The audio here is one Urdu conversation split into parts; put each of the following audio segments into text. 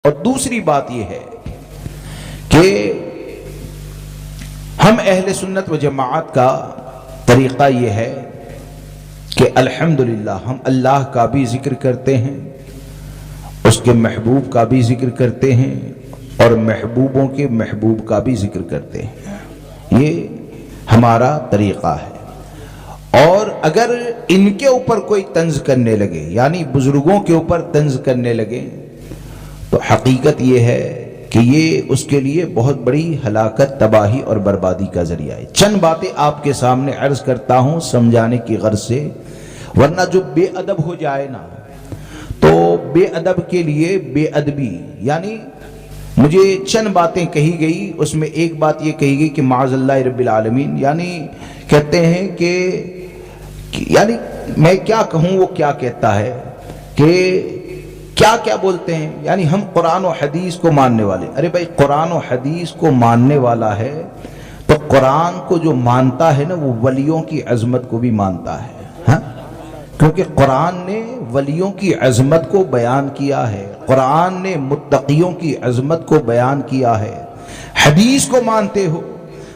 اور دوسری بات یہ ہے کہ ہم اہل سنت و جماعت کا طریقہ یہ ہے کہ الحمدللہ ہم اللہ کا بھی ذکر کرتے ہیں، اس کے محبوب کا بھی ذکر کرتے ہیں اور محبوبوں کے محبوب کا بھی ذکر کرتے ہیں۔ یہ ہمارا طریقہ ہے۔ اور اگر ان کے اوپر کوئی طنز کرنے لگے، یعنی بزرگوں کے اوپر طنز کرنے لگے، تو حقیقت یہ ہے کہ یہ اس کے لیے بہت بڑی ہلاکت، تباہی اور بربادی کا ذریعہ ہے۔ چند باتیں آپ کے سامنے عرض کرتا ہوں سمجھانے کی غرض سے، ورنہ جو بے ادب ہو جائے نا تو بے ادب کے لیے بے ادبی، یعنی مجھے چند باتیں کہی گئی، اس میں ایک بات یہ کہی گئی کہ معاذ اللہ رب العالمین، یعنی کہتے ہیں کہ یعنی میں کیا کہوں وہ کیا کہتا ہے کہ کیا کیا بولتے ہیں، یعنی ہم قرآن و حدیث کو ماننے والے۔ ارے بھائی قرآن و حدیث کو ماننے والا ہے تو قرآن کو جو مانتا ہے نا وہ ولیوں کی عظمت کو بھی مانتا ہے، ہاں؟ کیونکہ قرآن نے ولیوں کی عظمت کو بیان کیا ہے، قرآن نے متقیوں کی عظمت کو بیان کیا ہے۔ حدیث کو مانتے ہو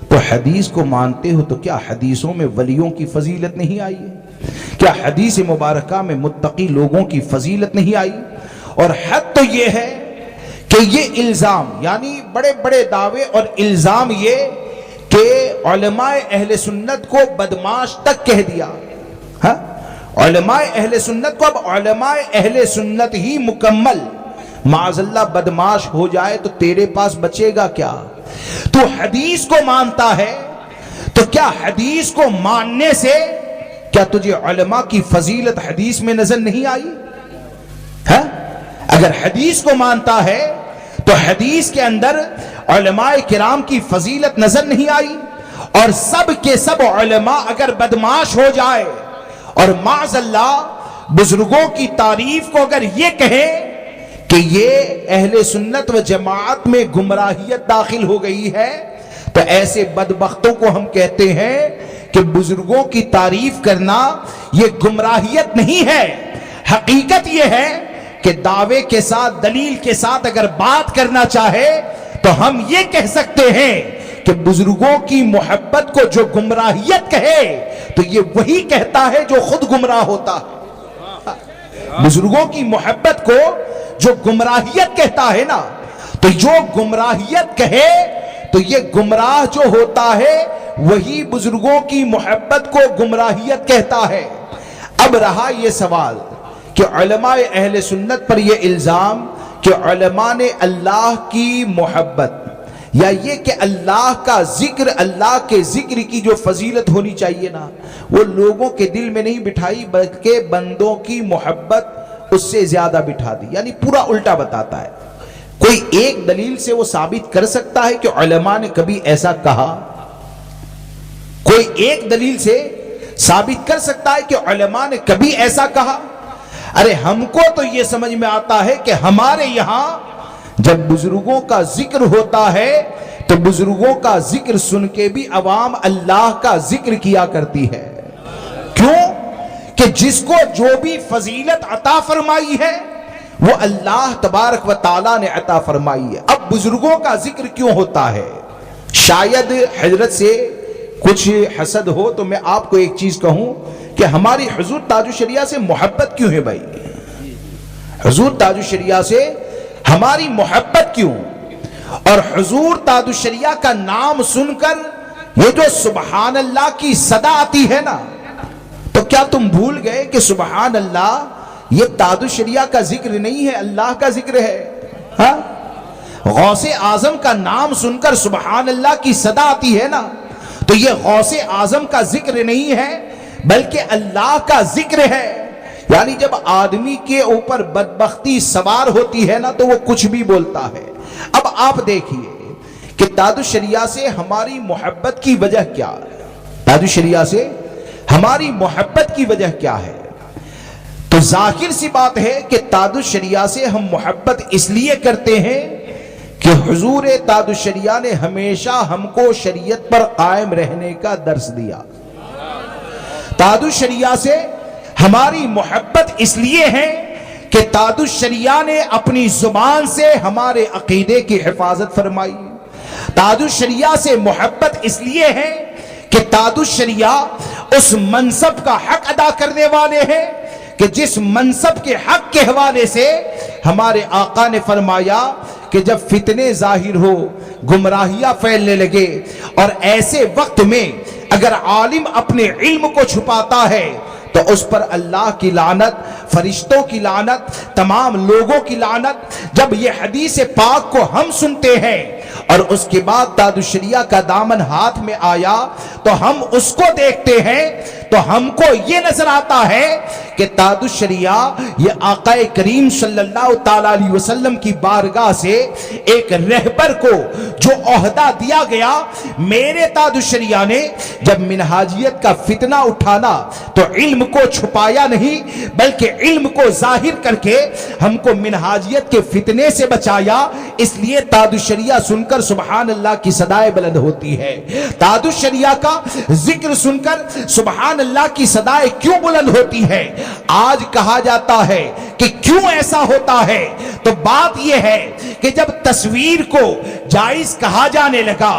تو حدیث کو مانتے ہو تو کیا حدیثوں میں ولیوں کی فضیلت نہیں آئی ہے؟ کیا حدیث مبارکہ میں متقی لوگوں کی فضیلت نہیں آئی؟ اور حد تو یہ ہے کہ یہ الزام، یعنی بڑے بڑے دعوے اور الزام یہ کہ علماء اہل سنت کو بدمعاش تک کہہ دیا، ہاں؟ علماء اہل سنت کو، اب علماء اہل سنت ہی مکمل معاذ اللہ بدمعاش ہو جائے تو تیرے پاس بچے گا کیا؟ تو حدیث کو مانتا ہے تو کیا حدیث کو ماننے سے کیا تجھے علماء کی فضیلت حدیث میں نظر نہیں آئی؟ ہاں؟ اگر حدیث کو مانتا ہے تو حدیث کے اندر علماء کرام کی فضیلت نظر نہیں آئی؟ اور سب کے سب علماء اگر بدمعاش ہو جائے اور معاذ اللہ بزرگوں کی تعریف کو اگر یہ کہیں کہ یہ اہل سنت و جماعت میں گمراہیت داخل ہو گئی ہے، تو ایسے بدبختوں کو ہم کہتے ہیں کہ بزرگوں کی تعریف کرنا یہ گمراہیت نہیں ہے۔ حقیقت یہ ہے کہ دعوے کے ساتھ، دلیل کے ساتھ اگر بات کرنا چاہے تو ہم یہ کہہ سکتے ہیں کہ بزرگوں کی محبت کو جو گمراہیت کہے تو یہ وہی کہتا ہے جو خود گمراہ ہوتا ہے۔ بزرگوں کی محبت کو جو گمراہیت کہتا ہے نا، تو جو گمراہیت کہے تو یہ گمراہ جو ہوتا ہے وہی بزرگوں کی محبت کو گمراہیت کہتا ہے۔ اب رہا یہ سوال کہ علماء اہل سنت پر یہ الزام کہ علماء نے اللہ کی محبت یا یہ کہ اللہ کا ذکر، اللہ کے ذکر کی جو فضیلت ہونی چاہیے نا وہ لوگوں کے دل میں نہیں بٹھائی بلکہ بندوں کی محبت اس سے زیادہ بٹھا دی، یعنی پورا الٹا بتاتا ہے۔ کوئی ایک دلیل سے وہ ثابت کر سکتا ہے کہ علماء نے کبھی ایسا کہا؟ کوئی ایک دلیل سے ثابت کر سکتا ہے کہ علماء نے کبھی ایسا کہا؟ ارے ہم کو تو یہ سمجھ میں آتا ہے کہ ہمارے یہاں جب بزرگوں کا ذکر ہوتا ہے تو بزرگوں کا ذکر سن کے بھی عوام اللہ کا ذکر کیا کرتی ہے۔ کیوں؟ کہ جس کو جو بھی فضیلت عطا فرمائی ہے وہ اللہ تبارک و تعالیٰ نے عطا فرمائی ہے۔ اب بزرگوں کا ذکر کیوں ہوتا ہے؟ شاید حضرت سے کچھ حسد ہو تو میں آپ کو ایک چیز کہوں کہ ہماری حضور تاج الشریعہ سے محبت کیوں ہے بھائی؟ حضور تاج الشریعہ سے ہماری محبت کیوں؟ اور حضور تاج الشریعہ کا نام سن کر یہ جو سبحان اللہ کی صدا آتی ہے نا، تو کیا تم بھول گئے کہ سبحان اللہ یہ تاج الشریعہ کا ذکر نہیں ہے، اللہ کا ذکر ہے؟ ہاں؟ غوث اعظم کا نام سن کر سبحان اللہ کی صدا آتی ہے نا، تو یہ غوث اعظم کا ذکر نہیں ہے بلکہ اللہ کا ذکر ہے۔ یعنی جب آدمی کے اوپر بدبختی سوار ہوتی ہے نا تو وہ کچھ بھی بولتا ہے۔ اب آپ دیکھیے کہ تاج الشریعہ سے ہماری محبت کی وجہ کیا ہے؟ تاج الشریعہ سے ہماری محبت کی وجہ کیا ہے؟ تو ظاہر سی بات ہے کہ تاج الشریعہ سے ہم محبت اس لیے کرتے ہیں کہ حضور تاج الشریعہ نے ہمیشہ ہم کو شریعت پر قائم رہنے کا درس دیا۔ تاج الشریعہ سے ہماری محبت اس لیے ہے کہ تاج الشریعہ نے اپنی زبان سے ہمارے عقیدے کی حفاظت فرمائی. تاج الشریعہ سے محبت اس لیے ہے کہ تاج الشریعہ اس منصب کا حق ادا کرنے والے ہیں کہ جس منصب کے حق کے حوالے سے ہمارے آقا نے فرمایا کہ جب فتنے ظاہر ہو، گمراہیاں پھیلنے لگے، اور ایسے وقت میں اگر عالم اپنے علم کو چھپاتا ہے تو اس پر اللہ کی لعنت، فرشتوں کی لعنت، تمام لوگوں کی لعنت. جب یہ حدیث پاک کو ہم سنتے ہیں اور اس کے بعد تاج الشریعہ کا دامن ہاتھ میں آیا تو ہم اس کو دیکھتے ہیں تو ہم کو یہ نظر آتا ہے کہ تاج الشریعہ یہ آقا کریم صلی اللہ تعالی علیہ وسلم کی بارگاہ سے ایک رہبر کو جو عہدہ دیا گیا. میرے تاج الشریعہ نے جب منہاجیت کا فتنہ اٹھانا تو علم کو چھپایا نہیں بلکہ علم کو ظاہر کر کے ہم کو منہاجیت کے فتنے سے بچایا. اس لیے تاج الشریعہ سن کر سبحان اللہ کی صدائے بلند ہوتی ہے. تاج الشریعہ کا ذکر سن کر سبحان اللہ کی صدائے کیوں بلند ہوتی ہے؟ آج کہا جاتا ہے کہ کیوں ایسا ہوتا ہے تو بات یہ ہے کہ جب تصویر کو جائز کہا جانے لگا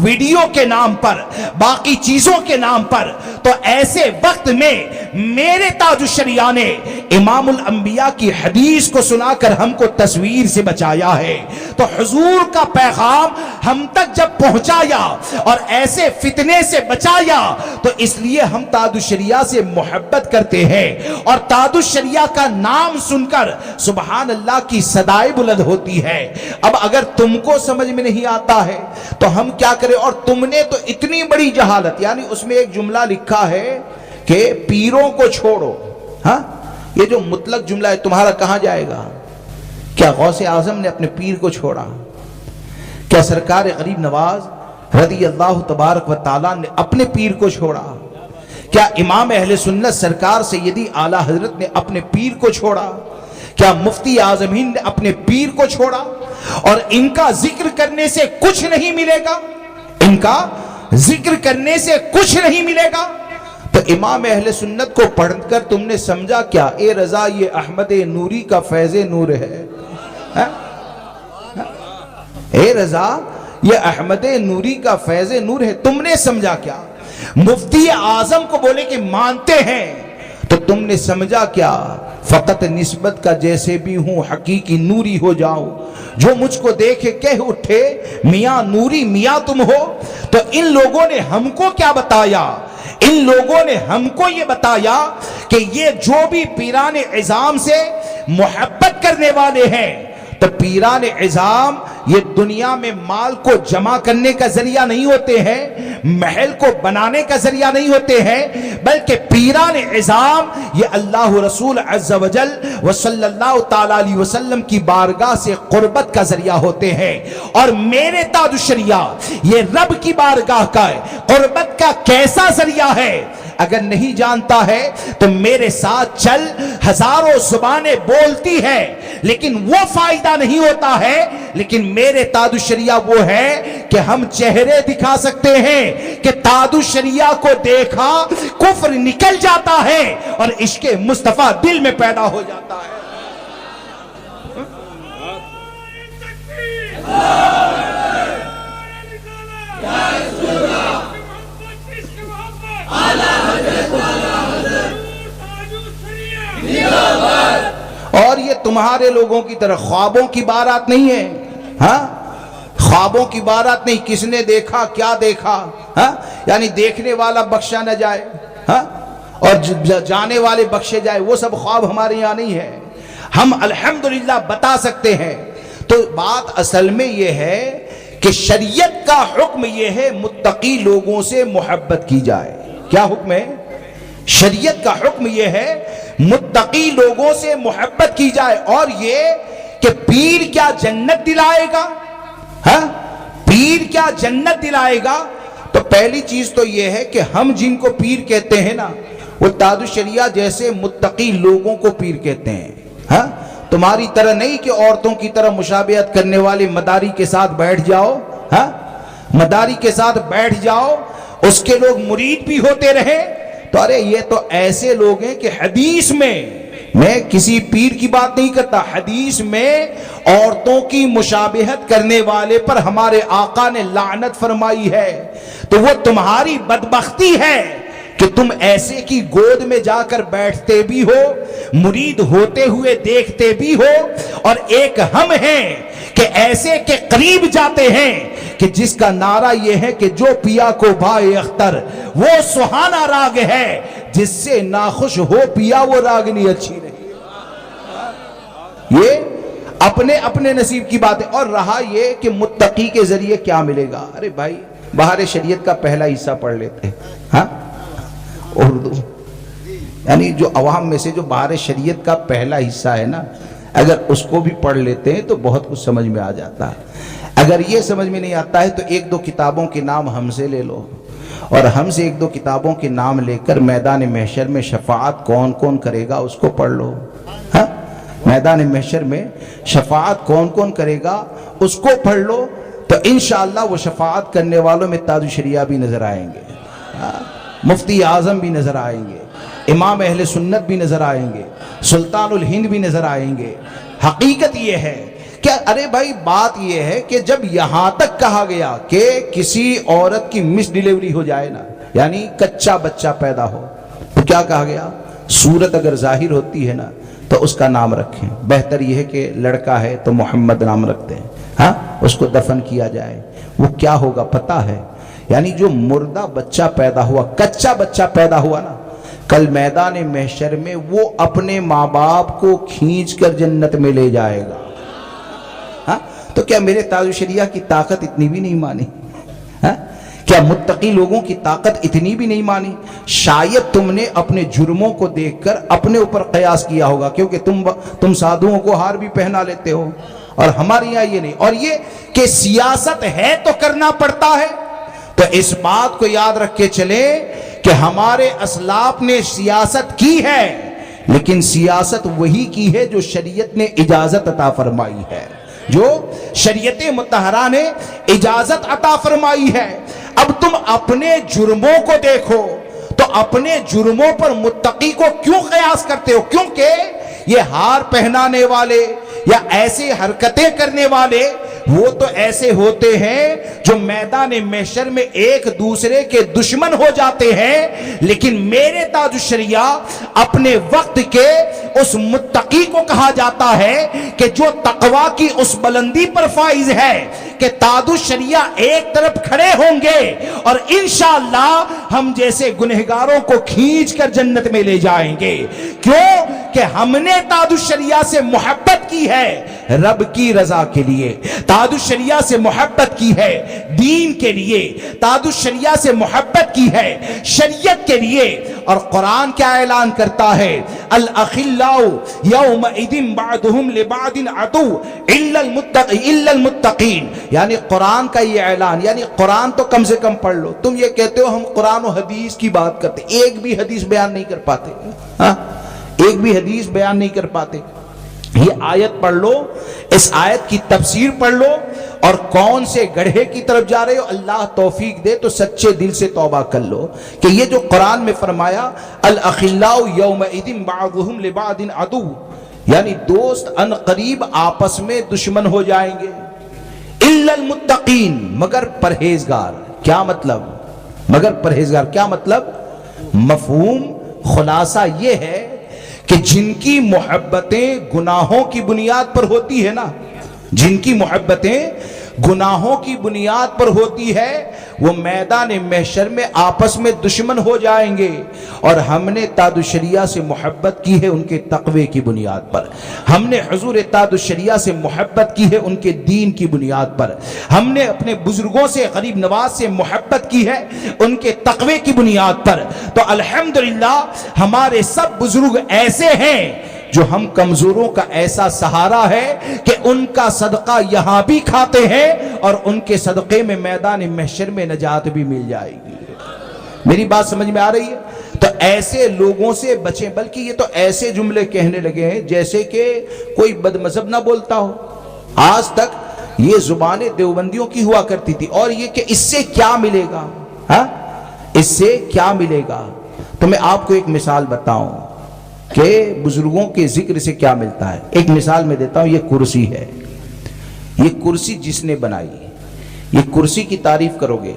ویڈیو کے نام پر، باقی چیزوں کے نام پر، تو ایسے وقت میں میرے تاج الشریعہ نے امام الانبیاء کی حدیث کو سنا کر ہم کو تصویر سے بچایا ہے. تو حضور کا پیغام ہم تک جب پہنچایا اور ایسے فتنے سے بچایا تو اس لیے ہم تاج الشریعہ سے محبت کرتے ہیں اور تاج الشریعہ کا نام سن کر سبحان اللہ کی صدائے بلند ہوتی ہے. اب اگر تم کو سمجھ میں نہیں آتا ہے تو ہم کیا کریں؟ اور تم نے تو اتنی بڑی جہالت، یعنی اس میں ایک جملہ لکھا ہے کہ پیروں کو چھوڑو. ہاں، یہ جو مطلق جملہ ہے تمہارا کہاں جائے گا؟ کیا غوث اعظم نے اپنے پیر کو چھوڑا؟ کیا سرکار غریب نواز رضی اللہ تبارک و تعالیٰ نے اپنے پیر کو چھوڑا؟ کیا امام اہل سنت سرکار سیدی اعلیٰ حضرت نے اپنے پیر کو چھوڑا؟ کیا مفتی اعظم ہند نے اپنے پیر کو چھوڑا؟ اور ان کا ذکر کرنے سے کچھ نہیں ملے گا، ان کا ذکر کرنے سے کچھ نہیں ملے گا. تو امام اہل سنت کو پڑھ کر تم نے سمجھا کیا؟ اے رضا یہ احمد نوری کا فیض نور ہے. اے رضا یہ احمد نوری کا فیض نور ہے. تم نے سمجھا کیا؟ مفتی اعظم کو بولے کہ مانتے ہیں تو تم نے سمجھا کیا؟ فقط نسبت کا جیسے بھی ہوں حقیقی نوری ہو جاؤں، جو مجھ کو دیکھے کہہ اٹھے میاں نوری میاں تم ہو. تو ان لوگوں نے ہم کو کیا بتایا؟ ان لوگوں نے ہم کو یہ بتایا کہ یہ جو بھی پیران عظام سے محبت کرنے والے ہیں تو پیران عظام یہ دنیا میں مال کو جمع کرنے کا ذریعہ نہیں ہوتے ہیں، محل کو بنانے کا ذریعہ نہیں ہوتے ہیں، بلکہ پیران عظام یہ اللہ رسول عز و جل و صلی اللہ تعالی علیہ وسلم کی بارگاہ سے قربت کا ذریعہ ہوتے ہیں. اور میرے تاج الشریعہ یہ رب کی بارگاہ کا قربت کا کیسا ذریعہ ہے؟ اگر نہیں جانتا ہے تو میرے ساتھ چل. ہزاروں زبانیں بولتی ہے لیکن وہ فائدہ نہیں ہوتا ہے، لیکن میرے تاج الشریعہ وہ ہے کہ ہم چہرے دکھا سکتے ہیں کہ تاج الشریعہ کو دیکھا کفر نکل جاتا ہے اور عشق مصطفیٰ دل میں پیدا ہو جاتا ہے. اور یہ تمہارے لوگوں کی طرح خوابوں کی بارات نہیں ہے. ہاں، خوابوں کی بارات نہیں. کس نے دیکھا کیا دیکھا؟ ہاں، یعنی دیکھنے والا بخشا نہ جائے، ہاں، اور جانے والے بخشے جائے، وہ سب خواب ہمارے یہاں نہیں ہے. ہم الحمدللہ بتا سکتے ہیں. تو بات اصل میں یہ ہے کہ شریعت کا حکم یہ ہے متقی لوگوں سے محبت کی جائے. کیا حکم ہے؟ شریعت کا حکم یہ ہے متقی لوگوں سے محبت کی جائے. اور یہ کہ پیر کیا جنت دلائے گا؟ ہاں، پیر کیا جنت دلائے گا؟ تو پہلی چیز تو یہ ہے کہ ہم جن کو پیر کہتے ہیں نا وہ تاج الشریعہ جیسے متقی لوگوں کو پیر کہتے ہیں. ہاں، تمہاری طرح نہیں کہ عورتوں کی طرح مشابہت کرنے والے مداری کے ساتھ بیٹھ جاؤ. ہاں، مداری کے ساتھ بیٹھ جاؤ، اس کے لوگ مرید بھی ہوتے رہے. تو ارے یہ تو ایسے لوگ ہیں کہ حدیث میں میں کسی پیر کی بات نہیں کرتا، حدیث میں عورتوں کی مشابہت کرنے والے پر ہمارے آقا نے لعنت فرمائی ہے۔ تو وہ تمہاری بدبختی ہے کہ تم ایسے کی گود میں جا کر بیٹھتے بھی ہو، مرید ہوتے ہوئے دیکھتے بھی ہو، اور ایک ہم ہیں کہ ایسے کے قریب جاتے ہیں کہ جس کا نعرہ یہ ہے کہ جو پیا کو بھائے اختر وہ سہانا راگ ہے، جس سے ناخوش ہو پیا وہ راگنی اچھی نہیں۔ یہ اپنے اپنے نصیب کی بات ہے۔ اور رہا یہ کہ متقی کے ذریعے کیا ملے گا، ارے بھائی بہار شریعت کا پہلا حصہ پڑھ لیتے ہیں، ہاں اردو، یعنی جو عوام میں سے جو بہار شریعت کا پہلا حصہ ہے نا، اگر اس کو بھی پڑھ لیتے ہیں تو بہت کچھ سمجھ میں آ جاتا ہے۔ اگر یہ سمجھ میں نہیں آتا ہے تو ایک دو کتابوں کے نام ہم سے لے لو، اور ہم سے ایک دو کتابوں کے نام لے کر میدان محشر میں شفاعت کون کون کرے گا اس کو پڑھ لو، ہاں میدان محشر میں شفاعت کون کون کرے گا اس کو پڑھ لو، تو انشاءاللہ وہ شفاعت کرنے والوں میں تاج الشریعہ بھی نظر آئیں گے، مفتی اعظم بھی نظر آئیں گے، امام اہل سنت بھی نظر آئیں گے، سلطان الہند بھی نظر آئیں گے۔ حقیقت یہ ہے کہ ارے بھائی بات یہ ہے کہ جب یہاں تک کہا گیا کہ کسی عورت کی مس ڈیلیوری ہو جائے نا، یعنی کچا بچہ پیدا ہو، تو کیا کہا گیا، صورت اگر ظاہر ہوتی ہے نا تو اس کا نام رکھیں، بہتر یہ ہے کہ لڑکا ہے تو محمد نام رکھتے ہیں، ہاں اس کو دفن کیا جائے۔ وہ کیا ہوگا پتہ ہے، یعنی جو مردہ بچہ پیدا ہوا، کچا بچہ پیدا ہوا نا، کل میدان محشر میں وہ اپنے ماں باپ کو کھینچ کر جنت میں لے جائے گا۔ ہاں تو کیا میرے تاج الشریعہ کی طاقت اتنی بھی نہیں مانی؟ ہاں کیا متقی لوگوں کی طاقت اتنی بھی نہیں مانی؟ شاید تم نے اپنے جرموں کو دیکھ کر اپنے اوپر قیاس کیا ہوگا، کیونکہ تم سادھوؤں کو ہار بھی پہنا لیتے ہو، اور ہمارے یہاں یہ نہیں۔ اور یہ کہ سیاست ہے تو کرنا پڑتا ہے، تو اس بات کو یاد رکھ کے چلیں کہ ہمارے اسلاف نے سیاست کی ہے، لیکن سیاست وہی کی ہے جو شریعت نے اجازت عطا فرمائی ہے، جو شریعت مطہرہ نے اجازت عطا فرمائی ہے۔ اب تم اپنے جرموں کو دیکھو تو اپنے جرموں پر متقی کو کیوں قیاس کرتے ہو؟ کیونکہ یہ ہار پہنانے والے یا ایسے حرکتیں کرنے والے وہ تو ایسے ہوتے ہیں جو میدان محشر میں ایک دوسرے کے دشمن ہو جاتے ہیں، لیکن میرے تاج الشریعہ اپنے وقت کے اس متقی کو کہا جاتا ہے کہ جو تقوی کی اس بلندی پر فائز ہے کہ تاج الشریعہ ایک طرف کھڑے ہوں گے اور انشاءاللہ ہم جیسے گنہگاروں کو کھینچ کر جنت میں لے جائیں گے۔ کیوں کہ ہم نے تاج الشریعہ سے محبت کی ہے رب کی رضا کے لیے، تاج الشریعہ سے محبت کی ہے دین کے لیے، تاج الشریعہ سے محبت کی ہے شریعت کے لیے۔ اور قرآن کیا اعلان کرتا ہے، الاخلاء یومئذ بعضهم لبعض عدو الا المتقین، یعنی قرآن کا یہ اعلان، یعنی قرآن تو کم سے کم پڑھ لو۔ تم یہ کہتے ہو ہم قرآن و حدیث کی بات کرتے، ایک بھی حدیث بیان نہیں کر پاتے، ہاں ایک بھی حدیث بیان نہیں کر پاتے۔ یہ آیت پڑھ لو، اس آیت کی تفسیر پڑھ لو، اور کون سے گڑھے کی طرف جا رہے ہو اللہ توفیق دے تو سچے دل سے توبہ کر لو کہ یہ جو قرآن میں فرمایا الاخلاء یومئذ بعضهم لبعض عدو، یعنی دوست ان قریب آپس میں دشمن ہو جائیں گے، الا المتقین، مگر پرہیزگار۔ کیا مطلب مگر پرہیزگار؟ کیا مطلب؟ مفہوم خلاصہ یہ ہے کہ جن کی محبتیں گناہوں کی بنیاد پر ہوتی ہے نا، جن کی محبتیں گناہوں کی بنیاد پر ہوتی ہے وہ میدان محشر میں آپس میں دشمن ہو جائیں گے۔ اور ہم نے تاج الشریعہ سے محبت کی ہے ان کے تقوی کی بنیاد پر، ہم نے حضور تاج الشریعہ سے محبت کی ہے ان کے دین کی بنیاد پر، ہم نے اپنے بزرگوں سے غریب نواز سے محبت کی ہے ان کے تقوی کی بنیاد پر۔ تو الحمدللہ ہمارے سب بزرگ ایسے ہیں جو ہم کمزوروں کا ایسا سہارا ہے کہ ان کا صدقہ یہاں بھی کھاتے ہیں اور ان کے صدقے میں میدان محشر میں نجات بھی مل جائے گی۔ میری بات سمجھ میں آ رہی ہے؟ تو ایسے لوگوں سے بچیں، بلکہ یہ تو ایسے جملے کہنے لگے ہیں جیسے کہ کوئی بد مذہب نہ بولتا ہو۔ آج تک یہ زبان دیوبندیوں کی ہوا کرتی تھی، اور یہ کہ اس سے کیا ملے گا، ہاں اس سے کیا ملے گا؟ تو میں آپ کو ایک مثال بتاؤں، کہ بزرگوں کے ذکر سے کیا ملتا ہے. ایک مثال میں دیتا ہوں. یہ کرسی ہے. یہ کرسی جس نے بنائی, یہ کرسی کی تعریف کرو گے,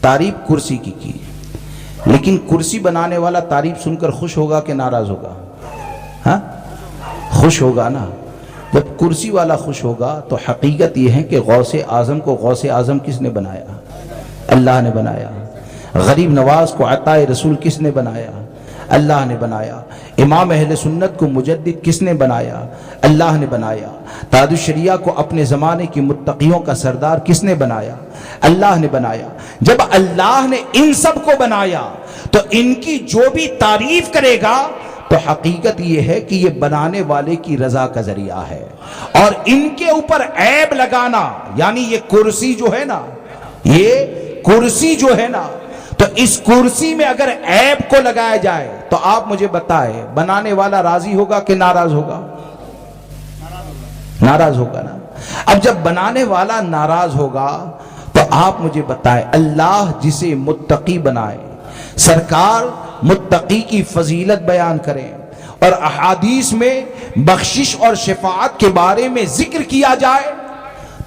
تعریف کرسی کی, لیکن کرسی بنانے والا تعریف سن کر خوش ہوگا کہ ناراض ہوگا؟ ہاں, خوش ہوگا نا. جب کرسی والا خوش ہوگا تو حقیقت یہ ہے کہ غوث اعظم کو غوث اعظم کس نے بنایا؟ اللہ نے بنایا. غریب نواز کو عطا رسول کس نے بنایا؟ اللہ نے بنایا. امام اہل سنت کو مجدد کس نے بنایا؟ اللہ نے بنایا. تاج الشریعہ کو اپنے زمانے کی متقیوں کا سردار کس نے بنایا؟ اللہ نے بنایا. جب اللہ نے ان سب کو بنایا تو ان کی جو بھی تعریف کرے گا تو حقیقت یہ ہے کہ یہ بنانے والے کی رضا کا ذریعہ ہے. اور ان کے اوپر عیب لگانا, یعنی یہ کرسی جو ہے نا, یہ کرسی جو ہے نا, تو اس کرسی میں اگر عیب کو لگایا جائے تو آپ مجھے بتائیں بنانے والا راضی ہوگا کہ ناراض ہوگا؟ ناراض ہوگا نا. اب جب بنانے والا ناراض ہوگا تو آپ مجھے بتائیں اللہ جسے متقی بنائے, سرکار متقی کی فضیلت بیان کریں اور احادیث میں بخشش اور شفاعت کے بارے میں ذکر کیا جائے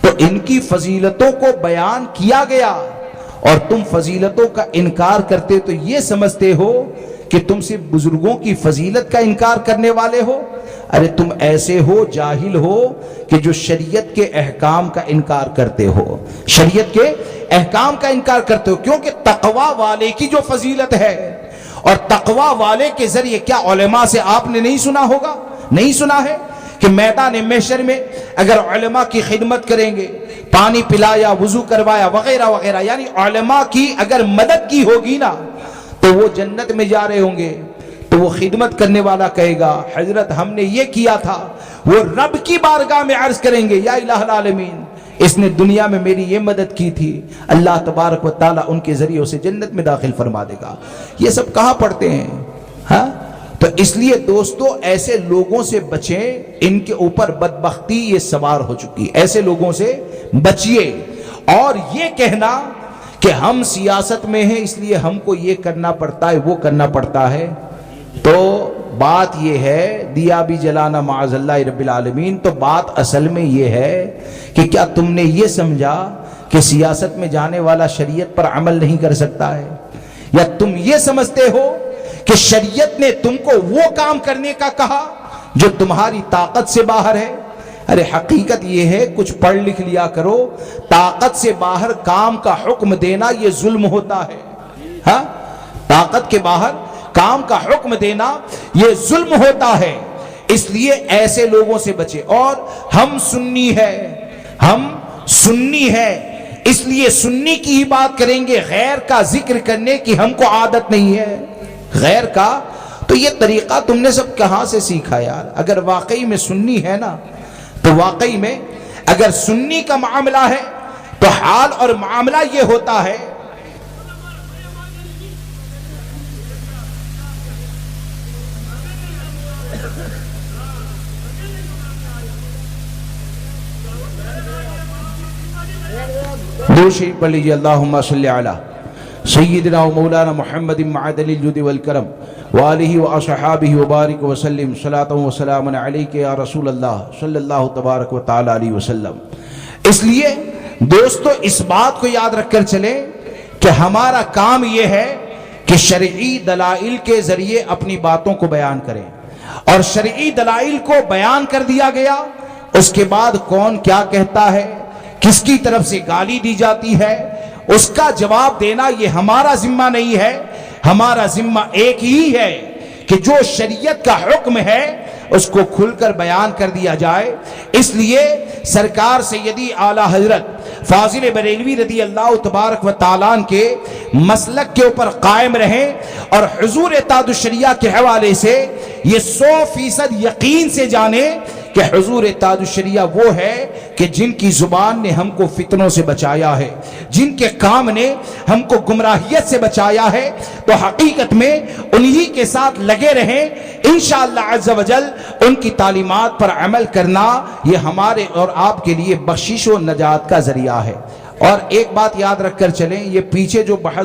تو ان کی فضیلتوں کو بیان کیا گیا اور تم فضیلتوں کا انکار کرتے تو یہ سمجھتے ہو کہ تم سے بزرگوں کی فضیلت کا انکار کرنے والے ہو. ارے تم ایسے ہو, جاہل ہو کہ جو شریعت کے احکام کا انکار کرتے ہو, شریعت کے احکام کا انکار کرتے ہو. کیونکہ تقوی والے کی جو فضیلت ہے, اور تقوی والے کے ذریعے کیا علماء سے آپ نے نہیں سنا ہوگا؟ نہیں سنا ہے کہ میدان محشر میں اگر علماء کی خدمت کریں گے, پانی پلایا, وضو کروایا وغیرہ وغیرہ, یعنی علماء کی اگر مدد کی ہوگی نا تو وہ جنت میں جا رہے ہوں گے تو وہ خدمت کرنے والا کہے گا حضرت ہم نے یہ کیا تھا. وہ رب کی بارگاہ میں عرض کریں گے یا الہ العالمین اس نے دنیا میں میری یہ مدد کی تھی. اللہ تبارک و تعالیٰ ان کے ذریعے اسے جنت میں داخل فرما دے گا. یہ سب کہاں پڑھتے ہیں؟ ہاں, تو اس لیے دوستو ایسے لوگوں سے بچیں, ان کے اوپر بدبختی یہ سوار ہو چکی. ایسے لوگوں سے بچیے. اور یہ کہنا کہ ہم سیاست میں ہیں اس لیے ہم کو یہ کرنا پڑتا ہے وہ کرنا پڑتا ہے, تو بات یہ ہے دیا بھی جلانا معاذ اللہ رب العالمین. تو بات اصل میں یہ ہے کہ کیا تم نے یہ سمجھا کہ سیاست میں جانے والا شریعت پر عمل نہیں کر سکتا ہے, یا تم یہ سمجھتے ہو کہ شریعت نے تم کو وہ کام کرنے کا کہا جو تمہاری طاقت سے باہر ہے؟ ارے حقیقت یہ ہے کچھ پڑھ لکھ لیا کرو, طاقت سے باہر کام کا حکم دینا یہ ظلم ہوتا ہے. ہاں, طاقت کے باہر کام کا حکم دینا یہ ظلم ہوتا ہے. اس لیے ایسے لوگوں سے بچے. اور ہم سنی ہے, ہم سنی ہے اس لیے سنی کی ہی بات کریں گے, غیر کا ذکر کرنے کی ہم کو عادت نہیں ہے. غیر کا تو یہ طریقہ تم نے سب کہاں سے سیکھا یار؟ اگر واقعی میں سنی ہے نا تو واقعی میں اگر سنی کا معاملہ ہے تو حال اور معاملہ یہ ہوتا ہے دو شریف پڑھ لیجیے. اللہم صلی علی سیدنا و مولانا محمد معدل الجود والکرم وآلہ و اصحابہ وبارک وسلم صلاۃ و سلام علیک یا رسول اللہ صلی اللہ تبارک و تعالی علیہ وسلم. اس لیے دوستو اس بات کو یاد رکھ کر چلیں کہ ہمارا کام یہ ہے کہ شرعی دلائل کے ذریعے اپنی باتوں کو بیان کریں, اور شرعی دلائل کو بیان کر دیا گیا, اس کے بعد کون کیا کہتا ہے, کس کی طرف سے گالی دی جاتی ہے, اس کا جواب دینا یہ ہمارا ذمہ نہیں ہے. ہمارا ذمہ ایک ہی ہے کہ جو شریعت کا حکم ہے اس کو کھل کر بیان کر دیا جائے. اس لیے سرکار سیدی اعلیٰ حضرت فاضل بریلوی رضی اللہ تبارک و تعالیٰ کے مسلک کے اوپر قائم رہیں, اور حضور تاج الشریعہ کے حوالے سے یہ 100% یقین سے جانے کہ حضور تاج الشریعہ وہ ہے کہ جن کی زبان نے ہم کو فتنوں سے بچایا ہے, جن کے کام نے ہم کو گمراہیت سے بچایا ہے. تو حقیقت میں انہی کے ساتھ لگے رہیں. انشاءاللہ عز و جل ان کی تعلیمات پر عمل کرنا یہ ہمارے اور آپ کے لیے بخشش و نجات کا ذریعہ ہے. اور ایک بات یاد رکھ کر چلیں, یہ پیچھے جو بحث